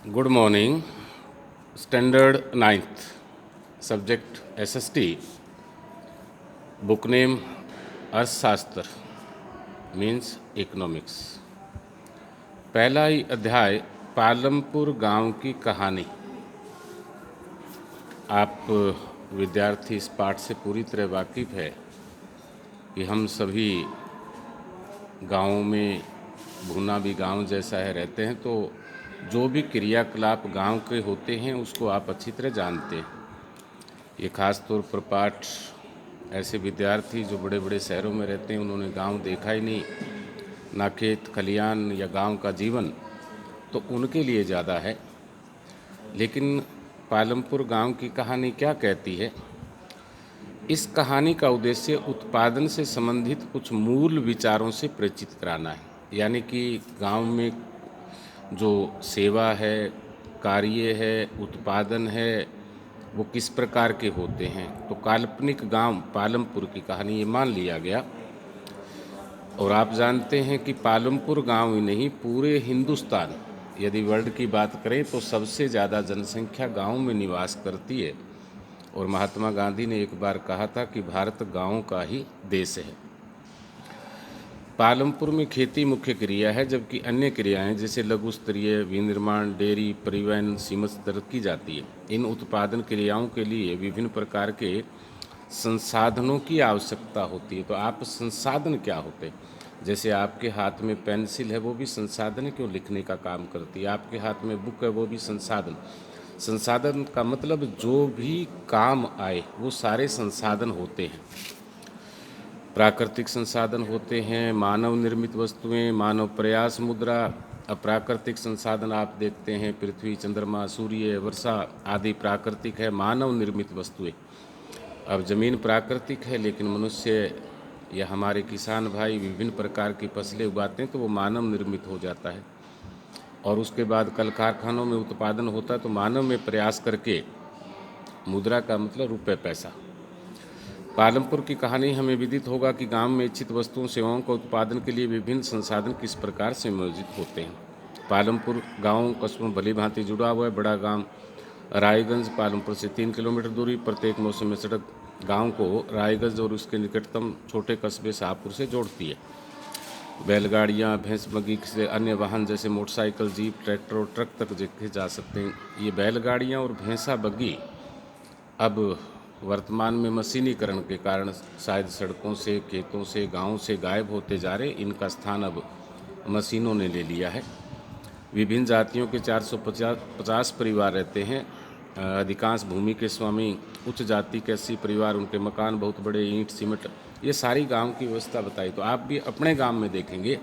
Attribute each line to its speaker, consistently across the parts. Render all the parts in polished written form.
Speaker 1: Good morning. Standard ninth, subject SST, book name अर्थशास्त्र means economics. पहला ही अध्याय पालमपुर गांव की कहानी। आप विद्यार्थी इस पाठ से पूरी तरह वाकिफ़ है कि हम सभी गाँवों में, भूना भी गांव जैसा है, रहते हैं, तो जो भी क्रियाकलाप गांव के होते हैं उसको आप अच्छी तरह जानते हैं। ये ख़ास तौर पर पाठ ऐसे विद्यार्थी जो बड़े बड़े शहरों में रहते हैं, उन्होंने गांव देखा ही नहीं, ना खेत खलियान या गांव का जीवन, तो उनके लिए ज़्यादा है। लेकिन पालमपुर गांव की कहानी क्या कहती है? इस कहानी का उद्देश्य उत्पादन से संबंधित कुछ मूल विचारों से परिचित कराना है। यानी कि गांव में जो सेवा है, कार्य है, उत्पादन है, वो किस प्रकार के होते हैं। तो काल्पनिक गांव पालमपुर की कहानी ये मान लिया गया। और आप जानते हैं कि पालमपुर गांव ही नहीं, पूरे हिंदुस्तान, यदि वर्ल्ड की बात करें तो सबसे ज़्यादा जनसंख्या गांव में निवास करती है। और महात्मा गांधी ने एक बार कहा था कि भारत गांव का ही देश है। पालमपुर में खेती मुख्य क्रिया है, जबकि अन्य क्रियाएं जैसे लघु स्तरीय, विनिर्माण, डेयरी, परिवहन, सीमित स्तर की जाती है। इन उत्पादन क्रियाओं के लिए विभिन्न प्रकार के संसाधनों की आवश्यकता होती है। तो आप संसाधन क्या होते हैं? जैसे आपके हाथ में पेंसिल है, वो भी संसाधन है, क्यों लिखने का काम करती है। आपके हाथ में बुक है, वो भी संसाधन। संसाधन का मतलब जो भी काम आए वो सारे संसाधन होते हैं। प्राकृतिक संसाधन होते हैं, मानव निर्मित वस्तुएं, मानव प्रयास, मुद्रा। अप्राकृतिक संसाधन आप देखते हैं, पृथ्वी, चंद्रमा, सूर्य, वर्षा आदि प्राकृतिक है, मानव निर्मित वस्तुएं। अब ज़मीन प्राकृतिक है, लेकिन मनुष्य या हमारे किसान भाई विभिन्न प्रकार की फसलें उगाते हैं, तो वो मानव निर्मित हो जाता है। और उसके बाद कल कारखानों में उत्पादन होता है, तो मानव में प्रयास करके, मुद्रा का मतलब रुपये पैसा। पालमपुर की कहानी हमें विदित होगा कि गांव में इच्छित वस्तुओं सेवाओं का उत्पादन के लिए विभिन्न संसाधन किस प्रकार से मौजूद होते हैं। पालमपुर गांव कस्बों भली भांति जुड़ा हुआ है। बड़ा गांव रायगंज पालमपुर से 3 किलोमीटर दूरी, प्रत्येक मौसम में सड़क गांव को रायगंज और उसके निकटतम छोटे कस्बे शाहपुर से जोड़ती है। बैलगाड़ियाँ, भैंस बग्घी से अन्य वाहन जैसे मोटरसाइकिल, जीप, ट्रैक्टर और ट्रक तक देखे जा सकते हैं। ये बैलगाड़ियाँ और भैंसा बग्घी अब वर्तमान में मशीनीकरण के कारण शायद सड़कों से, खेतों से, गांवों से गायब होते जा रहे। इनका स्थान अब मशीनों ने ले लिया है। विभिन्न जातियों के 450 परिवार रहते हैं। अधिकांश भूमि के स्वामी उच्च जाति के 80 परिवार, उनके मकान बहुत बड़े, ईंट सीमेंट, ये सारी गांव की व्यवस्था बताई। तो आप भी अपने गांव में देखेंगे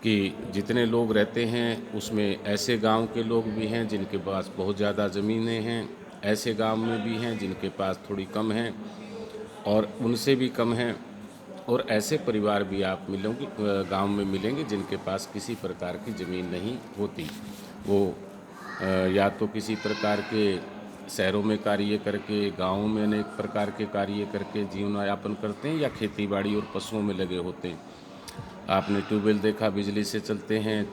Speaker 1: कि जितने लोग रहते हैं उसमें ऐसे गांव के लोग भी हैं जिनके पास बहुत ज़्यादा ज़मीनें हैं, ऐसे गांव में भी हैं जिनके पास थोड़ी कम हैं और उनसे भी कम हैं, और ऐसे परिवार भी आप मिलेंगे गांव में मिलेंगे जिनके पास किसी प्रकार की ज़मीन नहीं होती। वो या तो किसी प्रकार के शहरों में कार्य करके, गाँव में अनेक प्रकार के कार्य करके जीवन यापन करते हैं, या खेती बाड़ी और पशुओं में लगे होते हैं। आपने ट्यूबवेल देखा, बिजली से चलते हैं।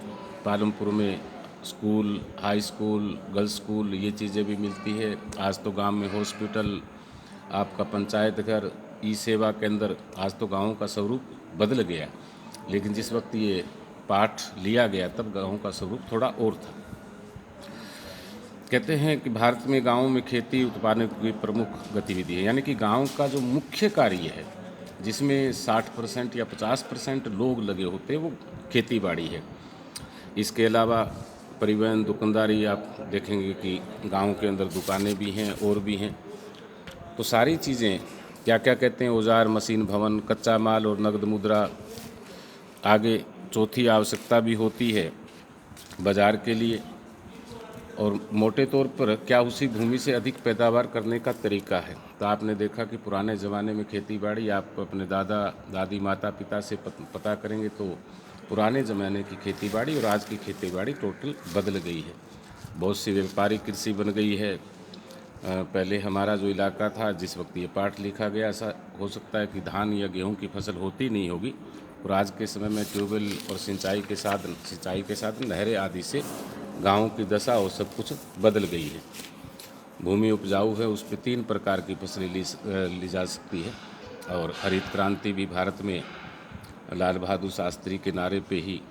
Speaker 1: पालमपुर में school, high school, girls school, ये चीज़ें भी मिलती है। आज तो गांव में हॉस्पिटल, आपका पंचायत घर, ई सेवा केंद्र, आज तो गाँव का स्वरूप बदल गया। लेकिन जिस वक्त ये पाठ लिया गया तब गाँव का स्वरूप थोड़ा और था। कहते हैं कि भारत में गाँव में खेती उत्पादन की प्रमुख गतिविधि है। यानी कि गाँव का जो मुख्य कार्य है, जिसमें 60% या 50% लोग लगे होते हैं, वो खेती बाड़ी है। इसके अलावा परिवहन, दुकानदारी, आप देखेंगे कि गांव के अंदर दुकानें भी हैं और भी हैं। तो सारी चीज़ें क्या क्या कहते हैं, औजार, मशीन, भवन, कच्चा माल और नगद मुद्रा। आगे चौथी आवश्यकता भी होती है बाजार के लिए। और मोटे तौर पर क्या उसी भूमि से अधिक पैदावार करने का तरीका है। तो आपने देखा कि पुराने ज़माने में खेती बाड़ी, आप अपने दादा दादी, माता पिता से पता करेंगे तो पुराने ज़माने की खेती बाड़ी और आज की खेती बाड़ी टोटल बदल गई है। बहुत सी व्यापारिक कृषि बन गई है। पहले हमारा जो इलाका था, जिस वक्त ये पाठ लिखा गया, ऐसा हो सकता है कि धान या गेहूं की फसल होती नहीं होगी, और आज के समय में ट्यूबवेल और सिंचाई के साधन नहरें आदि से गाँव की दशा और सब कुछ बदल गई है। भूमि उपजाऊ है, उस पर 3 प्रकार की फसलें ली जा सकती है। और हरित क्रांति भी भारत में लाल बहादुर शास्त्री के नारे पे ही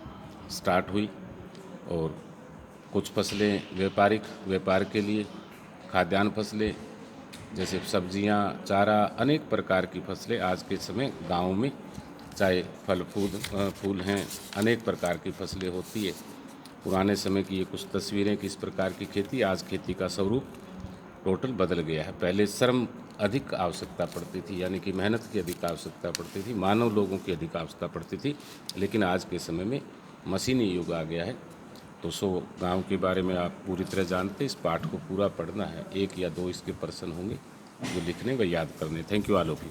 Speaker 1: स्टार्ट हुई। और कुछ फसलें व्यापार के लिए, खाद्यान्न फसलें जैसे सब्जियां, चारा, अनेक प्रकार की फसलें आज के समय गाँव में, चाहे फूल हैं, अनेक प्रकार की फसलें होती है। पुराने समय की ये कुछ तस्वीरें कि इस प्रकार की खेती, आज खेती का स्वरूप टोटल बदल गया है। पहले श्रम अधिक आवश्यकता पड़ती थी, यानी कि मेहनत की अधिक आवश्यकता पड़ती थी, मानव लोगों की अधिक आवश्यकता पड़ती थी, लेकिन आज के समय में मशीनी युग आ गया है। तो गांव के बारे में आप पूरी तरह जानते, इस पाठ को पूरा पढ़ना है। 1 या 2 इसके पर्सन होंगे जो लिखने व याद करने। Thank you all of you.